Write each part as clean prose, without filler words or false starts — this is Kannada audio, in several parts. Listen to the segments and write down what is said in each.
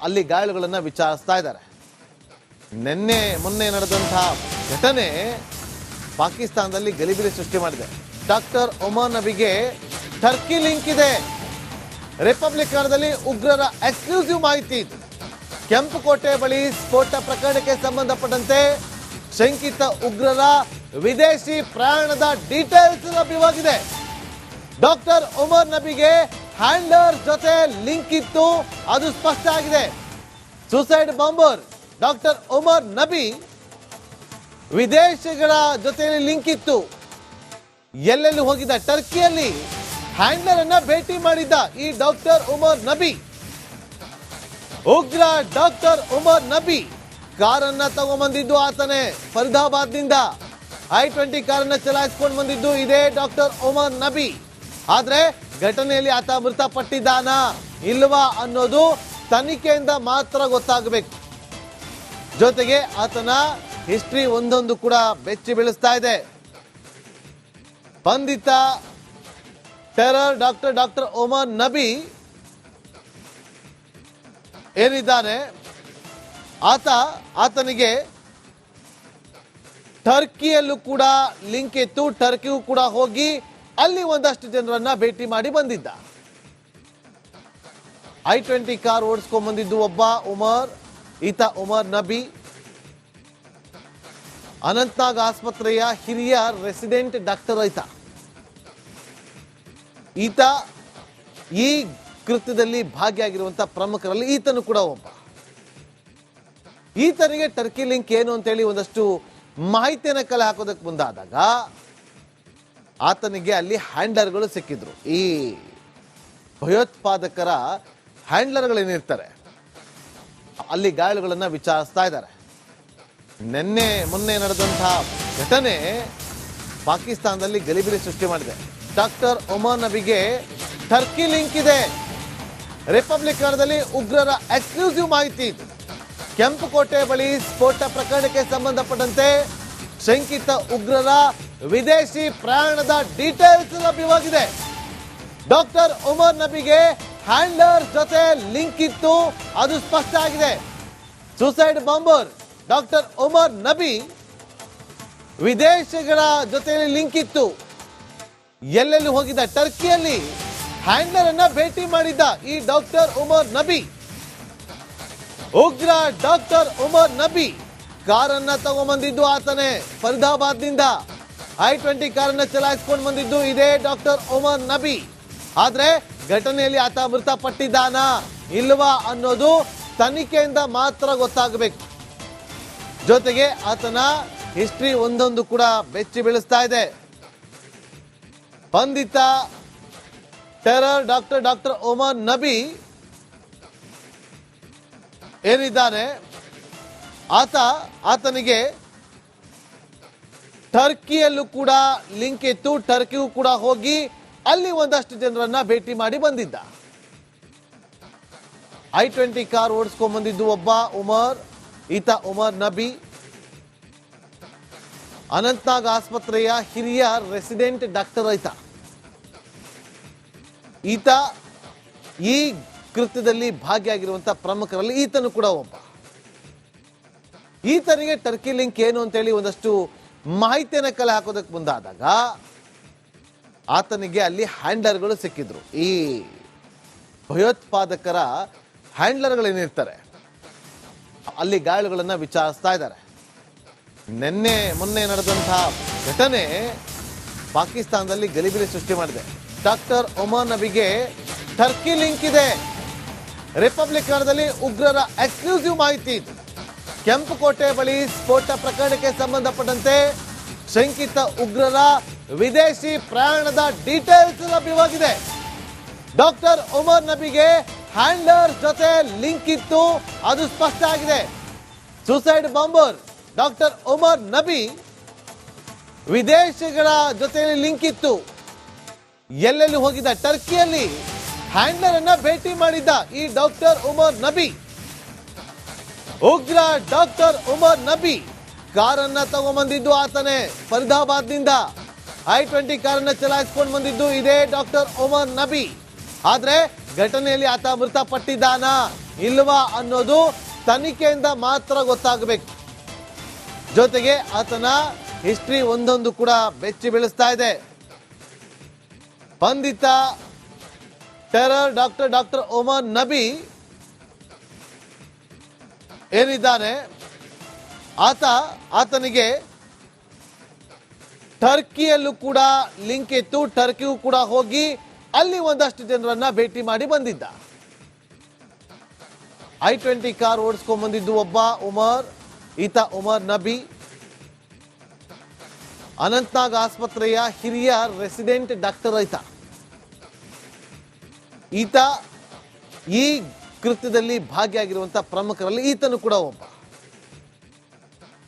ಅಲ್ಲಿ ಗಾಯಾಳುಗಳನ್ನ ವಿಚಾರಿಸ್ತಾ ಇದ್ದಾರೆ. ಮೊನ್ನೆ ನಡೆದಂತಹ ಘಟನೆ ಪಾಕಿಸ್ತಾನದಲ್ಲಿ ಗಲಿಬಿಲಿ ಸೃಷ್ಟಿ ಮಾಡಿದೆ. ಡಾಕ್ಟರ್ ಒಮರ್ ನಬಿಗೆ ಟರ್ಕಿ ಲಿಂಕ್ ಇದೆ. ರಿಪಬ್ಲಿಕ್ ಕನ್ನಡದಲ್ಲಿ ಉಗ್ರರ ಎಕ್ಸ್ಕ್ಲೂಸಿವ್ ಮಾಹಿತಿ ಇದು. ಕೆಂಪುಕೋಟೆ ಬಳಿ ಸ್ಫೋಟ ಪ್ರಕರಣಕ್ಕೆ ಸಂಬಂಧಪಟ್ಟಂತೆ ಶಂಕಿತ ಉಗ್ರರ ವಿದೇಶಿ ಪ್ರಯಾಣದ ಡೀಟೇಲ್ಸ್ ಲಭ್ಯವಾಗಿದೆ. ಡಾಕ್ಟರ್ ಒಮರ್ ನಬಿಗೆ ಹ್ಯಾಂಡ್ಲರ್ ಜೊತೆ ಲಿಂಕ್ ಇತ್ತು, ಅದು ಸ್ಪಷ್ಟ ಆಗಿದೆ. Suicide bomber doctor Omar Nabi ವಿದೇಶಿಗಳ ಜೊತೆಯಲ್ಲಿ ಲಿಂಕ್ ಇತ್ತು. ಎಲ್ಲೆಲ್ಲಿ ಹೋಗಿದ್ದ? ಟರ್ಕಿಯಲ್ಲಿ ಹ್ಯಾಂಡ್ಲರ್ ಅನ್ನ ಭೇಟಿ ಮಾಡಿದ್ದ ಈ ಡಾಕ್ಟರ್ ಒಮರ್ ನಬಿ. ಉಗ್ರ ಡಾಕ್ಟರ್ ಒಮರ್ ನಬಿ ಕಾರನ್ನ ತಗೊಂಡ್ಬಂದಿದ್ದು ಆತನೇ. ಫರೀದಾಬಾದ್ನಿಂದ I-20 ಕಾರನ್ನ ಚಲಾಯಿಸಿಕೊಂಡು ಬಂದಿದ್ದು ಇದೇ ಡಾಕ್ಟರ್ ಒಮರ್ ನಬಿ. ಆದ್ರೆ ಘಟನೆಯಲ್ಲಿ ಆತ ಮೃತಪಟ್ಟಿದ್ದಾನ ಇಲ್ವಾ ಅನ್ನೋದು ತನಿಖೆಯಿಂದ ಮಾತ್ರ ಗೊತ್ತಾಗಬೇಕು. ಜೊತೆಗೆ ಆತನ ಹಿಸ್ಟ್ರಿ ಒಂದೊಂದು ಕೂಡ ಬೆಚ್ಚಿ ಬೀಳಿಸ್ತಾ ಇದೆ. ಬಂಧಿತ ಟೆರರ್ ಡಾಕ್ಟರ್ ಒಮರ್ ನಬಿ ಏನಿದ್ದಾನೆ, ಆತನಿಗೆ ಟರ್ಕಿಯಲ್ಲೂ ಕೂಡ ಲಿಂಕ್ ಇತ್ತು. ಟರ್ಕಿಗೂ ಕೂಡ ಹೋಗಿ ಅಲ್ಲಿ ಒಂದಷ್ಟು ಜನರನ್ನ ಭೇಟಿ ಮಾಡಿ ಬಂದಿದ್ದ. I-20 ಕಾರ್ ಓಡಿಸ್ಕೊಂಡ್ ಬಂದಿದ್ದು ಒಬ್ಬ ಈತ ಒಮರ್ ನಬಿ. ಅನಂತನಾಗ್ ಆಸ್ಪತ್ರೆಯ ಹಿರಿಯ ರೆಸಿಡೆಂಟ್ ಡಾಕ್ಟರ್ ಈತ ಈ ಕೃತ್ಯದಲ್ಲಿ ಭಾಗಿಯಾಗಿರುವಂತಹ ಪ್ರಮುಖರಲ್ಲಿ ಈತನು ಕೂಡ ಒಬ್ಬ. ಈತನಿಗೆ ಟರ್ಕಿ ಲಿಂಕ್ ಏನು ಅಂತೇಳಿ ಒಂದಷ್ಟು ಮಾಹಿತಿಯನ್ನು ಕಲೆ ಹಾಕೋದಕ್ಕೆ ಮುಂದಾದಾಗ ಆತನಿಗೆ ಅಲ್ಲಿ ಹ್ಯಾಂಡ್ಲರ್ಗಳು ಸಿಕ್ಕಿದ್ರು. ಈ ಭಯೋತ್ಪಾದಕರ ಹ್ಯಾಂಡ್ಲರ್ಗಳೇನಿರ್ತಾರೆ ಅಲ್ಲಿ ಗಾಯಾಳುಗಳನ್ನ ವಿಚಾರಿಸ್ತಾ ಇದ್ದಾರೆ. ಮೊನ್ನೆ ನಡೆದಂತಹ ಘಟನೆ ಪಾಕಿಸ್ತಾನದಲ್ಲಿ ಗಲಿಬಿಲಿ ಸೃಷ್ಟಿ ಮಾಡಿದೆ. ಡಾಕ್ಟರ್ ಒಮರ್ ನಬಿಗೆ ಟರ್ಕಿ ಲಿಂಕ್ ಇದೆ. ರಿಪಬ್ಲಿಕ್ ಕನ್ನಡದಲ್ಲಿ ಉಗ್ರರ ಎಕ್ಸ್ಕ್ಲೂಸಿವ್ ಮಾಹಿತಿ ಇದು. ಕೆಂಪುಕೋಟೆ ಬಳಿ ಸ್ಫೋಟ ಪ್ರಕರಣಕ್ಕೆ ಸಂಬಂಧಪಟ್ಟಂತೆ ಶಂಕಿತ ಉಗ್ರರ ವಿದೇಶಿ ಪ್ರಯಾಣದ ಡೀಟೇಲ್ಸ್ ಲಭ್ಯವಾಗಿದೆ. ಡಾಕ್ಟರ್ ಒಮರ್ ನಬಿಗೆ ಹ್ಯಾಂಡ್ಲರ್ ಜೊತೆ ಲಿಂಕ್ ಇತ್ತು, ಅದು ಸ್ಪಷ್ಟ ಆಗಿದೆ. Suicide bomber doctor Omar Nabi ವಿದೇಶಿಗಳ ಜೊತೆಯಲ್ಲಿ ಲಿಂಕ್ ಇತ್ತು. ಎಲ್ಲೆಲ್ಲಿ ಹೋಗಿದ್ದ? ಟರ್ಕಿಯಲ್ಲಿ ಹ್ಯಾಂಡ್ಲರ್ ಅನ್ನ ಭೇಟಿ ಮಾಡಿದ್ದ ಈ ಡಾಕ್ಟರ್ ಒಮರ್ ನಬಿ. ಉಗ್ರ ಡಾಕ್ಟರ್ ಒಮರ್ ನಬಿ ಕಾರನ್ನ ತಗೊಂಡ್ಬಂದಿದ್ದು ಆತನೇ. ಫರೀದಾಬಾದ್ನಿಂದ I-20 ಕಾರನ್ನ ಚಲಾಯಿಸಿಕೊಂಡು ಬಂದಿದ್ದು ಇದೇ ಡಾಕ್ಟರ್ ಒಮರ್ ನಬಿ. ಆದ್ರೆ ಘಟನೆಯಲ್ಲಿ ಆತ ಮೃತಪಟ್ಟಿದ್ದಾನ ಇಲ್ವಾ ಅನ್ನೋದು ತನಿಖೆಯಿಂದ ಮಾತ್ರ ಗೊತ್ತಾಗಬೇಕು. ಜೊತೆಗೆ ಆತನ ಹಿಸ್ಟ್ರಿ ಒಂದೊಂದು ಕೂಡ ಬೆಚ್ಚಿ ಬೀಳಿಸ್ತಾ ಇದೆ. ಬಂಧಿತ ಟೆರರ್ ಡಾಕ್ಟರ್ ಒಮರ್ ನಬಿ ಏನಿದ್ದಾನೆ, ಆತನಿಗೆ ಟರ್ಕಿಯಲ್ಲೂ ಕೂಡ ಲಿಂಕ್ ಇತ್ತು. ಟರ್ಕಿಗೂ ಕೂಡ ಹೋಗಿ ಅಲ್ಲಿ ಒಂದಷ್ಟು ಜನರನ್ನ ಭೇಟಿ ಮಾಡಿ ಬಂದಿದ್ದ. I-20 ಕಾರ್ ಓಡಿಸ್ಕೊಂಡ್ ಬಂದಿದ್ದು ಒಬ್ಬ ಈತ ಒಮರ್ ನಬಿ. ಅನಂತನಾಗ್ ಆಸ್ಪತ್ರೆಯ ಹಿರಿಯ ರೆಸಿಡೆಂಟ್ ಡಾಕ್ಟರ್ ಈತ ಈ ಕೃತ್ಯದಲ್ಲಿ ಭಾಗಿಯಾಗಿರುವಂತಹ ಪ್ರಮುಖರಲ್ಲಿ ಈತನು ಕೂಡ ಒಬ್ಬ. ಈತನಿಗೆ ಟರ್ಕಿ ಲಿಂಕ್ ಏನು ಅಂತೇಳಿ ಒಂದಷ್ಟು ಮಾಹಿತಿಯನ್ನು ಕಲೆ ಹಾಕೋದಕ್ಕೆ ಮುಂದಾದಾಗ ಆತನಿಗೆ ಅಲ್ಲಿ ಹ್ಯಾಂಡ್ಲರ್ಗಳು ಸಿಕ್ಕಿದ್ರು. ಈ ಭಯೋತ್ಪಾದಕರ ಹ್ಯಾಂಡ್ಲರ್ಗಳೇನಿರ್ತಾರೆ ಅಲ್ಲಿ ಗಾಯಾಳುಗಳನ್ನ ವಿಚಾರಿಸ್ತಾ ಇದ್ದಾರೆ. ಮೊನ್ನೆ ನಡೆದಂತಹ ಘಟನೆ ಪಾಕಿಸ್ತಾನದಲ್ಲಿ ಗಲಿಬಿಲಿ ಸೃಷ್ಟಿ ಮಾಡಿದೆ. ಡಾಕ್ಟರ್ ಒಮರ್ ನಬಿಗೆ ಟರ್ಕಿ ಲಿಂಕ್ ಇದೆ. ರಿಪಬ್ಲಿಕ್ ಕನ್ನಡದಲ್ಲಿ ಉಗ್ರರ ಎಕ್ಸ್ಕ್ಲೂಸಿವ್ ಮಾಹಿತಿ ಇದು. ಕೆಂಪುಕೋಟೆ ಬಳಿ ಸ್ಫೋಟ ಪ್ರಕರಣಕ್ಕೆ ಸಂಬಂಧಪಟ್ಟಂತೆ ಶಂಕಿತ ಉಗ್ರರ ವಿದೇಶಿ ಪ್ರಯಾಣದ ಡೀಟೇಲ್ಸ್ ಲಭ್ಯವಾಗಿದೆ. ಡಾಕ್ಟರ್ ಒಮರ್ ನಬಿಗೆ ಹ್ಯಾಂಡ್ಲರ್ ಜೊತೆ ಲಿಂಕ್ ಇತ್ತು, ಅದು ಸ್ಪಷ್ಟ ಆಗಿದೆ. Suicide bomber doctor Omar Nabi ವಿದೇಶಿಗಳ ಜೊತೆಯಲ್ಲಿ ಲಿಂಕ್ ಇತ್ತು. ಎಲ್ಲೆಲ್ಲಿ ಹೋಗಿದ್ದ? ಟರ್ಕಿಯಲ್ಲಿ ಹ್ಯಾಂಡ್ಲರ್ ಅನ್ನ ಭೇಟಿ ಮಾಡಿದ್ದ ಈ ಡಾಕ್ಟರ್ ಒಮರ್ ನಬಿ. ಉಗ್ರ ಡಾಕ್ಟರ್ ಒಮರ್ ನಬಿ ಕಾರನ್ನ ತಗೊಂಡ್ಬಂದಿದ್ದು ಆತನೇ. ಫರೀದಾಬಾದ್ನಿಂದ I-20 ಕಾರನ್ನ ಚಲಾಯಿಸಿಕೊಂಡು ಬಂದಿದ್ದು ಇದೇ ಡಾಕ್ಟರ್ ಒಮರ್ ನಬಿ. ಆದ್ರೆ ಘಟನೆಯಲ್ಲಿ ಆತ ಮೃತಪಟ್ಟಿದ್ದಾನ ಇಲ್ವಾ ಅನ್ನೋದು ತನಿಖೆಯಿಂದ ಮಾತ್ರ ಗೊತ್ತಾಗಬೇಕು. ಜೊತೆಗೆ ಆತನ ಹಿಸ್ಟ್ರಿ ಒಂದೊಂದು ಕೂಡ ಬೆಚ್ಚಿ ಬೀಳಿಸ್ತಾ ಇದೆ. ಬಂಧಿತ ಟೆರರ್ ಡಾಕ್ಟರ್ ಒಮರ್ ನಬಿ ಏನಿದ್ದಾನೆ, ಆತನಿಗೆ ಟರ್ಕಿಯಲ್ಲೂ ಕೂಡ ಲಿಂಕ್ ಇತ್ತು. ಟರ್ಕಿಗೂ ಕೂಡ ಹೋಗಿ ಅಲ್ಲಿ ಒಂದಷ್ಟು ಜನರನ್ನ ಭೇಟಿ ಮಾಡಿ ಬಂದಿದ್ದ. I-20 ಕಾರ್ ಓಡಿಸ್ಕೊಂಡ್ ಬಂದಿದ್ದು ಒಬ್ಬ ಉಮರ್, ಈತ ಉಮರ್ ನಬಿ. ಅನಂತನಾಗ್ ಆಸ್ಪತ್ರೆಯ ಹಿರಿಯ ರೆಸಿಡೆಂಟ್ ಡಾಕ್ಟರ್ ಈತ ಈ ಕೃತ್ಯದಲ್ಲಿ ಭಾಗಿಯಾಗಿರುವಂತಹ ಪ್ರಮುಖರಲ್ಲಿ ಈತನು ಕೂಡ ಒಬ್ಬ.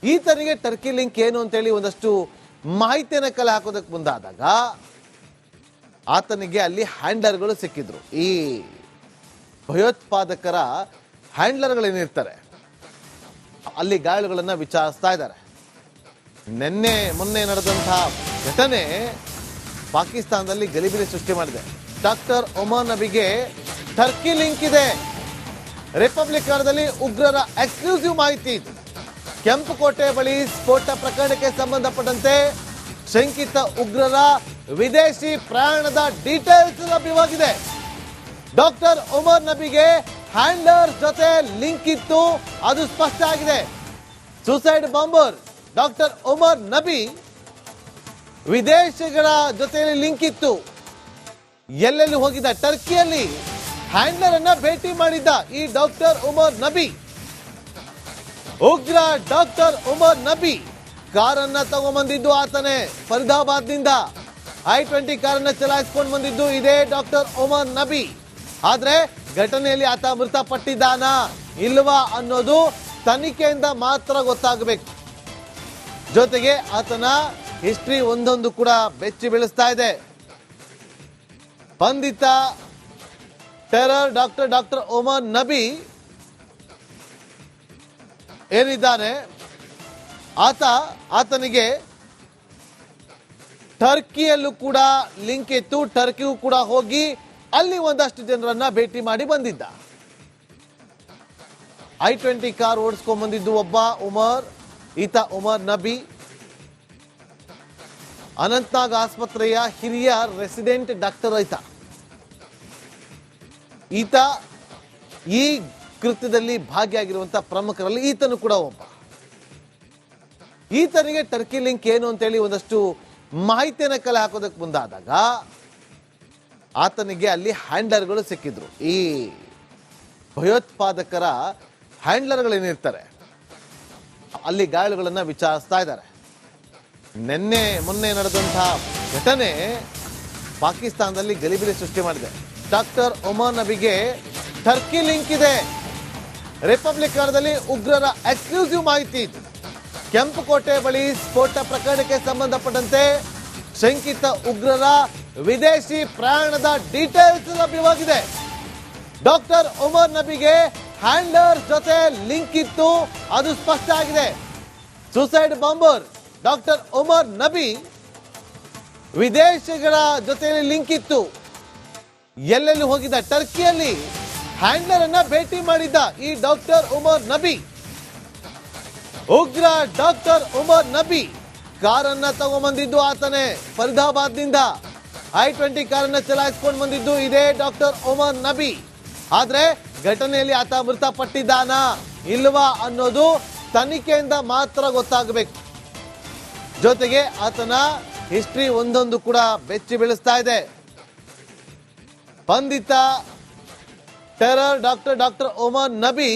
ಈತನಿಗೆ ಟರ್ಕಿ ಲಿಂಕ್ ಏನು ಅಂತೇಳಿ ಒಂದಷ್ಟು ಮಾಹಿತಿಯನ್ನು ಕಲೆ ಹಾಕೋದಕ್ಕೆ ಮುಂದಾದಾಗ ಆತನಿಗೆ ಅಲ್ಲಿ ಹ್ಯಾಂಡ್ಲರ್ಗಳು ಸಿಕ್ಕಿದ್ರು. ಈ ಭಯೋತ್ಪಾದಕರ ಹ್ಯಾಂಡ್ಲರ್ಗಳೇನಿರ್ತಾರೆ ಅಲ್ಲಿ ಗಾಯಾಳುಗಳನ್ನ ವಿಚಾರಿಸ್ತಾ ಇದ್ದಾರೆ. ಮೊನ್ನೆ ನಡೆದಂತಹ ಘಟನೆ ಪಾಕಿಸ್ತಾನದಲ್ಲಿ ಗಲಿಬಿಲಿ ಸೃಷ್ಟಿ ಮಾಡಿದೆ. ಡಾಕ್ಟರ್ ಒಮರ್ ನಬಿಗೆ ಟರ್ಕಿ ಲಿಂಕ್ ಇದೆ. ರಿಪಬ್ಲಿಕನ್ದಲ್ಲಿ ಉಗ್ರರ ಎಕ್ಸ್ಕ್ಲೂಸಿವ್ ಮಾಹಿತಿ ಇದು. ಕೆಂಪುಕೋಟೆ ಬಳಿ ಸ್ಫೋಟ ಪ್ರಕರಣಕ್ಕೆ ಸಂಬಂಧಪಟ್ಟಂತೆ ಶಂಕಿತ ಉಗ್ರರ ವಿದೇಶಿ ಪ್ರಯಾಣದ ಡೀಟೇಲ್ಸ್ ಲಭ್ಯವಾಗಿದೆ. ಡಾಕ್ಟರ್ ಒಮರ್ ನಬಿಗೆ ಹ್ಯಾಂಡ್ಲರ್ ಜೊತೆ ಲಿಂಕ್ ಇತ್ತು, ಅದು ಸ್ಪಷ್ಟ ಆಗಿದೆ. Suicide bomber doctor Omar Nabi ವಿದೇಶಿಗಳ ಜೊತೆಯಲ್ಲಿ ಲಿಂಕ್ ಇತ್ತು. ಎಲ್ಲೆಲ್ಲಿ ಹೋಗಿದ್ದ? ಟರ್ಕಿಯಲ್ಲಿ ಹ್ಯಾಂಡ್ಲರ್ ಅನ್ನ ಭೇಟಿ ಮಾಡಿದ್ದ ಈ ಡಾಕ್ಟರ್ ಒಮರ್ ನಬಿ. ಉಗ್ರ ಡಾಕ್ಟರ್ ಒಮರ್ ನಬಿ ಕಾರನ್ನ ತಗೊಂಡ್ಬಂದಿದ್ದು ಆತನೇ ಫರೀದಾಬಾದ್ನಿಂದ. I-20 ಕಾರನ್ನ ಚಲಾಯಿಸಿಕೊಂಡು ಬಂದಿದ್ದು ಇದೇ ಡಾಕ್ಟರ್ ಒಮರ್ ನಬಿ. ಆದ್ರೆ ಘಟನೆಯಲ್ಲಿ ಆತ ಮೃತಪಟ್ಟಿದ್ದಾನ ಇಲ್ವಾ ಅನ್ನೋದು ತನಿಖೆಯಿಂದ ಮಾತ್ರ ಗೊತ್ತಾಗಬೇಕು. ಜೊತೆಗೆ ಆತನ ಹಿಸ್ಟ್ರಿ ಒಂದೊಂದು ಕೂಡ ಬೆಚ್ಚಿ ಬೀಳಿಸ್ತಾ ಇದೆ. ಬಂಧಿತ ಟೆರರ್ ಡಾಕ್ಟರ್ ಒಮರ್ ನಬಿ ಏನಿದ್ದಾನೆ, ಆತನಿಗೆ ಟರ್ಕಿಯಲ್ಲೂ ಕೂಡ ಲಿಂಕ್ ಇತ್ತು. ಟರ್ಕಿಗೂ ಕೂಡ ಹೋಗಿ ಅಲ್ಲಿ ಒಂದಷ್ಟು ಜನರನ್ನ ಭೇಟಿ ಮಾಡಿ ಬಂದಿದ್ದ. I-20 ಕಾರ್ ಓಡಿಸ್ಕೊಂಡ್ ಬಂದಿದ್ದು ಒಬ್ಬ ಉಮರ್, ಈತ ಉಮರ್ ನಬಿ. ಅನಂತನಾಗ್ ಆಸ್ಪತ್ರೆಯ ಹಿರಿಯ ರೆಸಿಡೆಂಟ್ ಡಾಕ್ಟರ್ ಈತ ಈ ಕೃತ್ಯದಲ್ಲಿ ಭಾಗಿಯಾಗಿರುವಂತಹ ಪ್ರಮುಖರಲ್ಲಿ ಈತನು ಕೂಡ ಒಬ್ಬ. ಈತನಿಗೆ ಟರ್ಕಿ ಲಿಂಕ್ ಏನು ಅಂತೇಳಿ ಒಂದಷ್ಟು ಮಾಹಿತಿಯನ್ನು ಕಲೆ ಹಾಕೋದಕ್ಕೆ ಮುಂದಾದಾಗ ಆತನಿಗೆ ಅಲ್ಲಿ ಹ್ಯಾಂಡ್ಲರ್ಗಳು ಸಿಕ್ಕಿದ್ರು. ಈ ಭಯೋತ್ಪಾದಕರ ಹ್ಯಾಂಡ್ಲರ್ಗಳೇನಿರ್ತಾರೆ ಅಲ್ಲಿ ಗಾಯಾಳುಗಳನ್ನ ವಿಚಾರಿಸ್ತಾ ಇದ್ದಾರೆ. ಮೊನ್ನೆ ನಡೆದಂತಹ ಘಟನೆ ಪಾಕಿಸ್ತಾನದಲ್ಲಿ ಗಲಿಬಿಲಿ ಸೃಷ್ಟಿ ಮಾಡಿದೆ. ಡಾಕ್ಟರ್ ಒಮರ್ ನಬಿಗೆ ಟರ್ಕಿ ಲಿಂಕ್ ಇದೆ. ರಿಪಬ್ಲಿಕನ್ದಲ್ಲಿ ಉಗ್ರರ ಎಕ್ಸ್ಕ್ಲೂಸಿವ್ ಮಾಹಿತಿ ಇದು. ಕೆಂಪುಕೋಟೆ ಬಳಿ ಸ್ಫೋಟ ಪ್ರಕರಣಕ್ಕೆ ಸಂಬಂಧಪಟ್ಟಂತೆ ಶಂಕಿತ ಉಗ್ರರ ವಿದೇಶಿ ಪ್ರಯಾಣದ ಡೀಟೇಲ್ಸ್ ಲಭ್ಯವಾಗಿದೆ. ಡಾಕ್ಟರ್ ಒಮರ್ ನಬಿಗೆ ಹ್ಯಾಂಡ್ಲರ್ ಜೊತೆ ಲಿಂಕ್ ಇತ್ತು, ಅದು ಸ್ಪಷ್ಟ ಆಗಿದೆ. Suicide bomber doctor Omar Nabi ವಿದೇಶಿಗಳ ಜೊತೆಯಲ್ಲಿ ಲಿಂಕ್ ಇತ್ತು. ಎಲ್ಲೆಲ್ಲಿ ಹೋಗಿದ್ದ? ಟರ್ಕಿಯಲ್ಲಿ ಹ್ಯಾಂಡ್ಲರ್ ಅನ್ನ ಭೇಟಿ ಮಾಡಿದ್ದ ಈ ಡಾಕ್ಟರ್ ಒಮರ್ ನಬಿ. ಉಗ್ರ ಡಾಕ್ಟರ್ ಒಮರ್ ನಬಿ ಕಾರನ್ನ ತಗೊಂಡ್ಬಂದಿದ್ದು ಆತನೇ ಫರೀದಾಬಾದ್ನಿಂದ. I-20 ಕಾರನ್ನ ಚಲಾಯಿಸಿಕೊಂಡು ಬಂದಿದ್ದು ಇದೇ ಡಾಕ್ಟರ್ ಒಮರ್ ನಬಿ. ಆದ್ರೆ ಘಟನೆಯಲ್ಲಿ ಆತ ಮೃತಪಟ್ಟಿದ್ದಾನ ಇಲ್ವಾ ಅನ್ನೋದು ತನಿಖೆಯಿಂದ ಮಾತ್ರ ಗೊತ್ತಾಗಬೇಕು. ಜೊತೆಗೆ ಆತನ ಹಿಸ್ಟ್ರಿ ಒಂದೊಂದು ಕೂಡ ಬೆಚ್ಚಿ ಬೀಳಿಸ್ತಾ ಇದೆ. ಬಂಧಿತ ಟೆರರ್ ಡಾಕ್ಟರ್ ಒಮರ್ ನಬಿ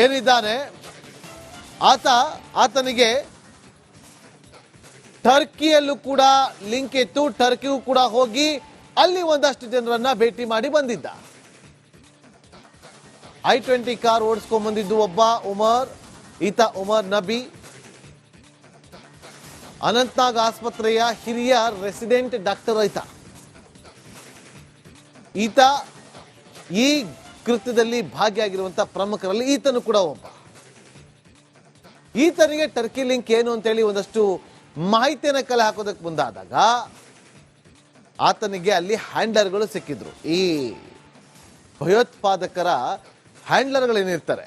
ಏನಿದ್ದಾನೆ, ಆತನಿಗೆ ಟರ್ಕಿಯಲ್ಲೂ ಕೂಡ ಲಿಂಕ್ ಇತ್ತು. ಟರ್ಕಿಗೂ ಕೂಡ ಹೋಗಿ ಅಲ್ಲಿ ಒಂದಷ್ಟು ಜನರನ್ನ ಭೇಟಿ ಮಾಡಿ ಬಂದಿದ್ದ. I-20 ಕಾರ್ ಓಡಿಸ್ಕೊಂಡ್ ಬಂದಿದ್ದು ಒಬ್ಬ ಉಮರ್, ಈತ ಉಮರ್ ನಬಿ. ಅನಂತನಾಗ್ ಆಸ್ಪತ್ರೆಯ ಹಿರಿಯ ರೆಸಿಡೆಂಟ್ ಡಾಕ್ಟರ್ ಈತ ಈ ಕೃತ್ಯದಲ್ಲಿ ಭಾಗಿಯಾಗಿರುವಂತಹ ಪ್ರಮುಖರಲ್ಲಿ ಈತನು ಕೂಡ ಒಬ್ಬ. ಈತನಿಗೆ ಟರ್ಕಿ ಲಿಂಕ್ ಏನು ಅಂತೇಳಿ ಒಂದಷ್ಟು ಮಾಹಿತಿಯನ್ನು ಕಲೆ ಹಾಕೋದಕ್ಕೆ ಮುಂದಾದಾಗ ಆತನಿಗೆ ಅಲ್ಲಿ ಹ್ಯಾಂಡ್ಲರ್ಗಳು ಸಿಕ್ಕಿದ್ರು. ಈ ಭಯೋತ್ಪಾದಕರ ಹ್ಯಾಂಡ್ಲರ್ಗಳೇನಿರ್ತಾರೆ